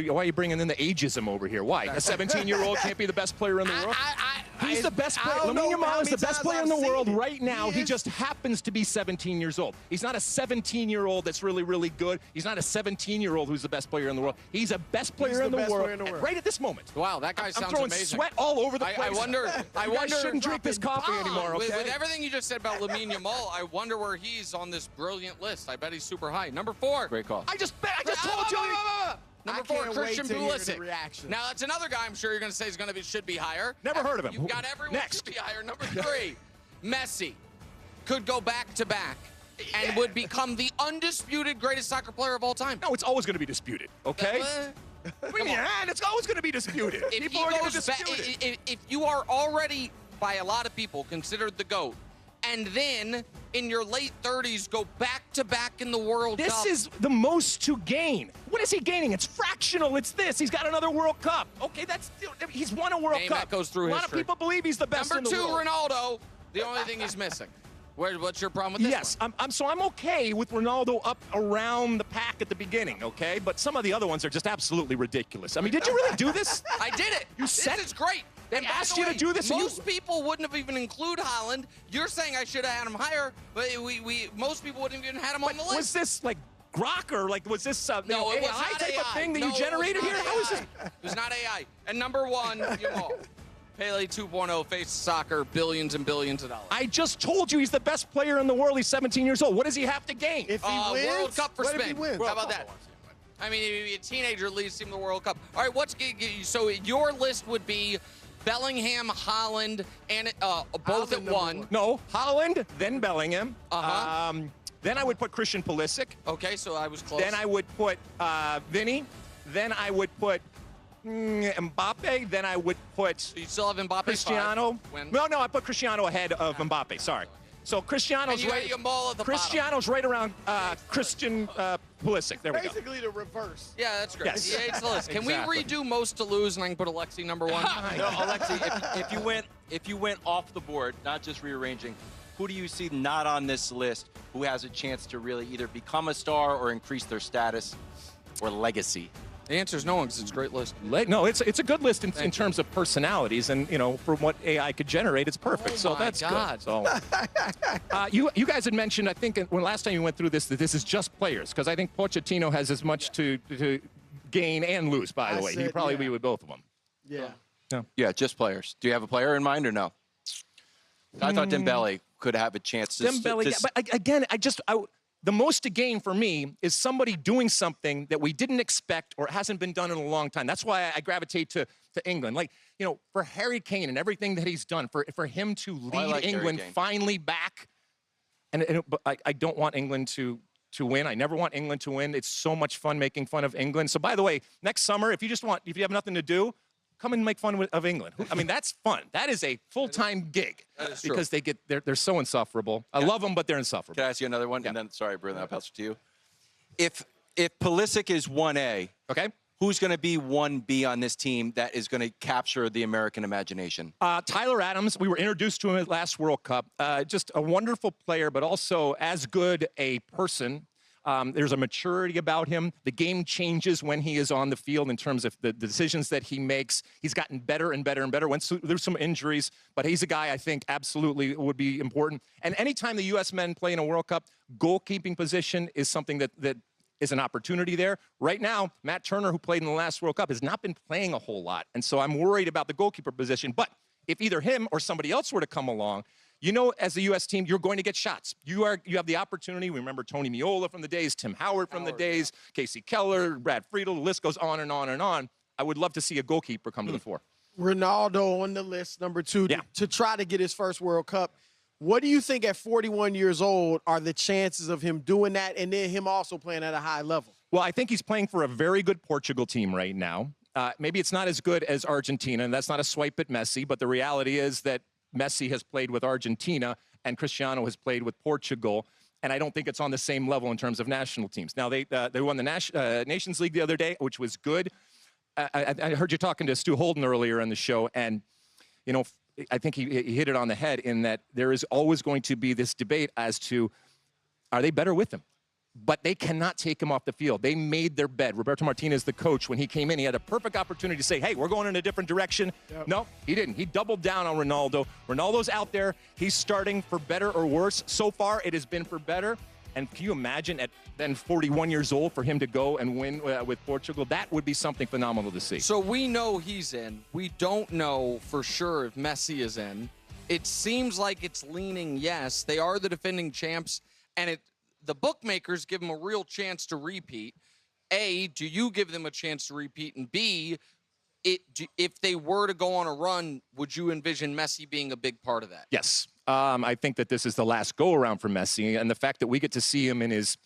Why are you bringing in the ageism over here? Why? A 17-year-old can't be the best player in the world? He's the best player. Lamine Yamal is the best player in the world right now. He just happens to be 17 years old. He's not a 17-year-old that's really, really good. He's not a 17-year-old who's the best player in the world. He's the best player in the world right at this moment. Wow, that guy sounds throwing amazing. Sweat all over the place. I wonder shouldn't drink this coffee anymore, okay? With everything you just said about Lamine Yamal, I wonder where he's on this brilliant list. I bet he's super high. Number 4. Great call. I just told you. Number 4, Christian Pulisic. Now that's another guy I'm sure you're going to say should be higher. Never heard of him. You've got everyone Next. should be higher. Number 3, Messi could go back to back and would become the undisputed greatest soccer player of all time. No, it's always going to be disputed, okay? It's always going to be disputed. People are going to dispute it. If you are already, by a lot of people, considered the GOAT, and then in your late 30s go back-to-back in the World Cup. This is the most to gain. What is he gaining? It's fractional. It's this. He's got another World Cup. Okay, he's won a World Cup. That goes through a lot of people believe he's the best in the world. Number 2, Ronaldo. The only thing he's missing. What's your problem with this Yes, one? I'm okay with Ronaldo up around the pack at the beginning, okay? But some of the other ones are just absolutely ridiculous. I mean, did you really do this? I did it. This is great. They asked you to do this. Most people wouldn't have even included Haaland. You're saying I should have had him higher, but most people wouldn't have even had him on the list. Was this like Grok or like was this no, it was AI not type AI. of thing that you generated here? How is this? It was not AI. And number 1, Yamal. Pele 2.0 face soccer, billions and billions of dollars. I just told you he's the best player in the world. He's 17 years old. What does he have to gain? If he wins, World Cup for Spain. How about that? I mean, if a teenager leads him to the World Cup. All right, so your list would be Bellingham, Haaland, and both at 1. No, Haaland, then Bellingham. Then I would put Christian Pulisic. Okay, so I was close. Then I would put Vinny. Then I would put Mbappe. Then I would put. So you still have Mbappe. Cristiano. No, I put Cristiano ahead of Mbappe. Sorry. So Cristiano's Cristiano's right around Christian Pulisic. There we go. Basically the reverse. Yeah, that's great. Yes. Yeah, it's the list. Can we redo most to lose and I can put Alexi number 1? No, Alexi, if you went off the board, not just rearranging, who do you see not on this list who has a chance to really either become a star or increase their status or legacy? The answer is no one because it's a great list. No, it's a good list in terms of personalities, and from what AI could generate, it's perfect. So that's good. So, you guys had mentioned, I think, when last time you went through this, that this is just players, because I think Pochettino has as much to gain and lose. By the way, he'd probably be with both of them. Yeah. Yeah, just players. Do you have a player in mind or no? I thought Dembele could have a chance to. Dembele, yeah, but again, the most to gain for me is somebody doing something that we didn't expect or hasn't been done in a long time. That's why I gravitate to England. Like, for Harry Kane and everything that he's done, for him to lead England finally back. But I don't want England to win. I never want England to win. It's so much fun making fun of England. So by the way, next summer, if you have nothing to do, come and make fun of England. I mean, that's fun. That is a full-time gig because they're so insufferable. I love them, but they're insufferable. Can I ask you another one? Yeah. And then, sorry, Bruno, I'll pass it to you. If Pulisic is 1A, okay, who's going to be 1B on this team that is going to capture the American imagination? Tyler Adams. We were introduced to him at last World Cup. Just a wonderful player, but also as good a person. There's a maturity about him. The game changes when he is on the field in terms of the decisions that he makes. He's gotten better and better and better. Went through some injuries, but he's a guy I think absolutely would be important. And anytime the U.S. men play in a World Cup, goalkeeping position is something that is an opportunity there. Right now, Matt Turner, who played in the last World Cup, has not been playing a whole lot. And so I'm worried about the goalkeeper position. But if either him or somebody else were to come along, as the U.S. team, you're going to get shots. You have the opportunity. We remember Tony Meola from the days, Tim Howard from the days, Casey Keller, Brad Friedel. The list goes on and on and on. I would love to see a goalkeeper come to the fore. Ronaldo on the list, number 2, to try to get his first World Cup. What do you think at 41 years old are the chances of him doing that and then him also playing at a high level? Well, I think he's playing for a very good Portugal team right now. Maybe it's not as good as Argentina, and that's not a swipe at Messi, but the reality is that Messi has played with Argentina and Cristiano has played with Portugal, and I don't think it's on the same level in terms of national teams. Now, they won the Nations League the other day, which was good. I heard you talking to Stu Holden earlier in the show, and, I think he hit it on the head in that there is always going to be this debate as to, are they better with him? but they cannot take him off the field. They made their bed. Roberto Martinez, the coach, when he came in, he had a perfect opportunity to say, hey, we're going in a different direction. Yep. No, he didn't. He doubled down on Ronaldo. Ronaldo's out there. He's starting for better or worse. So far, it has been for better. And can you imagine at then 41 years old for him to go and win with Portugal? That would be something phenomenal to see. So we know he's in. We don't know for sure if Messi is in. It seems like it's leaning yes. They are the defending champs, and the bookmakers give them a real chance to repeat. A, do you give them a chance to repeat? And B, if they were to go on a run, would you envision Messi being a big part of that? Yes. I think that this is the last go-around for Messi, and the fact that we get to see him in his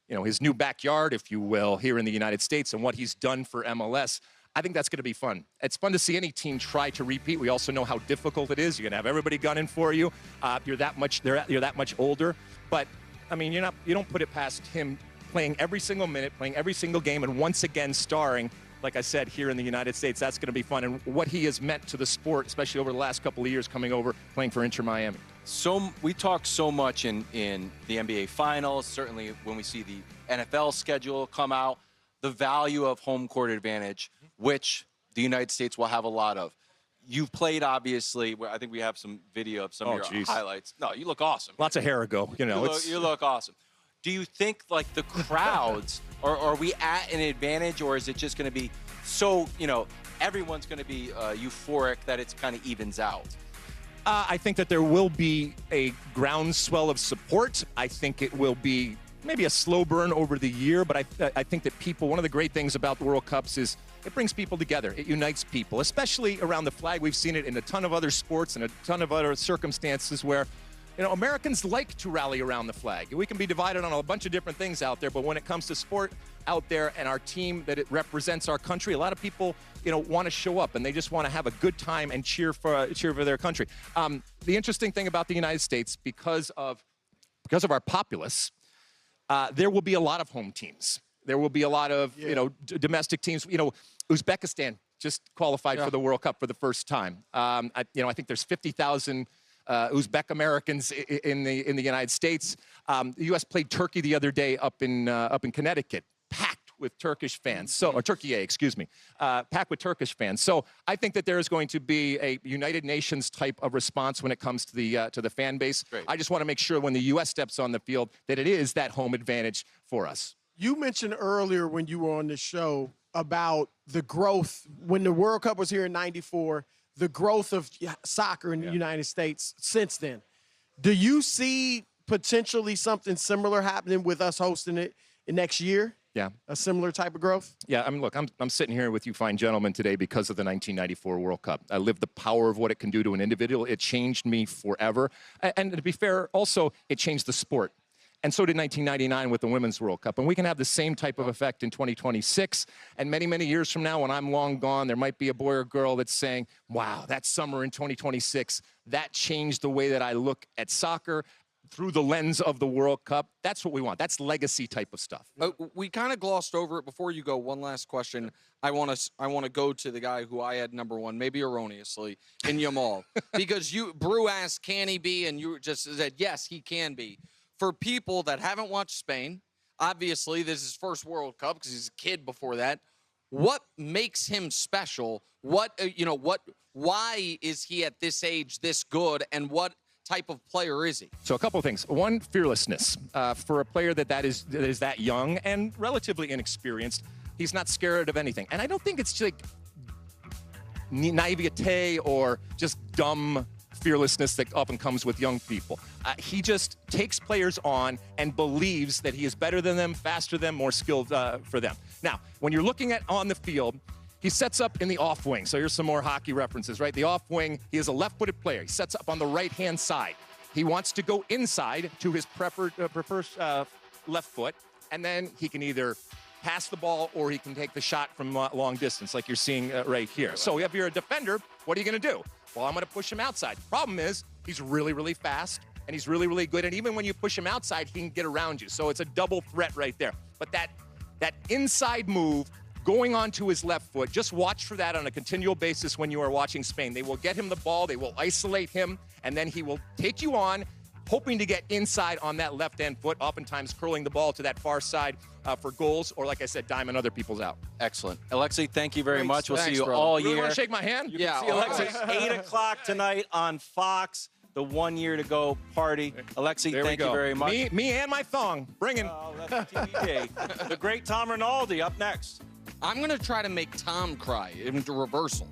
new backyard, if you will, here in the United States and what he's done for MLS, I think that's going to be fun. It's fun to see any team try to repeat. We also know how difficult it is. You're going to have everybody gunning for you. You're that much older. But, I mean, you don't put it past him playing every single minute, playing every single game, and once again starring, like I said, here in the United States. That's going to be fun. And what he has meant to the sport, especially over the last couple of years coming over, playing for Inter Miami. So we talk so much in the NBA Finals, certainly when we see the NFL schedule come out, the value of home court advantage, which the United States will have a lot of. You've played, obviously. I think we have some video of some of your highlights. No, you look awesome. Lots of hair ago. You look awesome. Do you think, like, the crowds, are we at an advantage, or is it just going to be so, everyone's going to be euphoric that it's kind of evens out? I think that there will be a groundswell of support. I think it will be maybe a slow burn over the year, but I think that one of the great things about the World Cups is it brings people together. It unites people, especially around the flag. We've seen it in a ton of other sports and a ton of other circumstances where, Americans like to rally around the flag. We can be divided on a bunch of different things out there, but when it comes to sport out there and our team that it represents our country, a lot of people, want to show up and they just want to have a good time and cheer for their country. The interesting thing about the United States, because of our populace, there will be a lot of home teams. There will be a lot of, domestic teams. Uzbekistan just qualified for the World Cup for the first time. I think there's 50,000 Uzbek Americans in the United States. The U.S. played Turkey the other day up in Connecticut, packed with Turkish fans. Packed with Turkish fans. So I think that there is going to be a United Nations type of response when it comes to the fan base. Great. I just want to make sure when the U.S. steps on the field that it is that home advantage for us. You mentioned earlier when you were on the show about the growth when the World Cup was here in '94. The growth of soccer in the United States since then. Do you see potentially something similar happening with us hosting it next year? Yeah. A similar type of growth? Yeah, I mean, look, I'm sitting here with you fine gentlemen today because of the 1994 World Cup. I lived the power of what it can do to an individual. It changed me forever. And to be fair, also, it changed the sport. And so did 1999 with the Women's World Cup. And we can have the same type of effect in 2026. And many, many years from now, when I'm long gone, there might be a boy or girl that's saying, wow, that summer in 2026, that changed the way that I look at soccer through the lens of the World Cup. That's what we want. That's legacy type of stuff. We kind of glossed over it. Before you go, one last question. I want to go to the guy who I had number one, maybe erroneously, in Yamal. Because Brew asked, can he be? And you just said, yes, he can be. For people that haven't watched Spain, obviously this is his first World Cup because he's a kid before that. What makes him special? Why is he at this age this good, and what type of player is he? So a couple of things. One, fearlessness. For a player that is that young and relatively inexperienced, he's not scared of anything. And I don't think it's like naivete or just dumb fearlessness that often comes with young people. He just takes players on and believes that he is better than them, faster than them, more skilled for them. Now, when you're looking at on the field, he sets up in the off wing. So here's some more hockey references, right? The off wing, he is a left-footed player. He sets up on the right-hand side. He wants to go inside to his preferred left foot, and then he can either pass the ball or he can take the shot from long distance like you're seeing right here. So if you're a defender, what are you going to do? Well, I'm going to push him outside. Problem is, he's really, really fast, and he's really, really good. And even when you push him outside, he can get around you. So it's a double threat right there. But that inside move, going onto his left foot, just watch for that on a continual basis when you are watching Spain. They will get him the ball, they will isolate him, and then he will take you on, hoping to get inside on that left-hand foot, oftentimes curling the ball to that far side for goals, or like I said, diamond other people's out. Excellent. Alexi, thank you very Thanks. much. We'll Thanks, see you brother. all You year. want to shake my hand? You Yeah, can see Alexis. 8 o'clock tonight on Fox, the 1 year to go party. Alexi, There we thank you go. very much. Me and my thong. Bring him. Oh, that's TBD. The great Tom Rinaldi up next. I'm going to try to make Tom cry into reversal.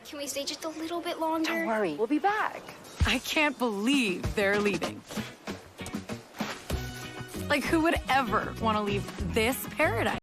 Can we stay just a little bit longer? Don't worry, we'll be back. I can't believe they're leaving. Like, who would ever want to leave this paradise?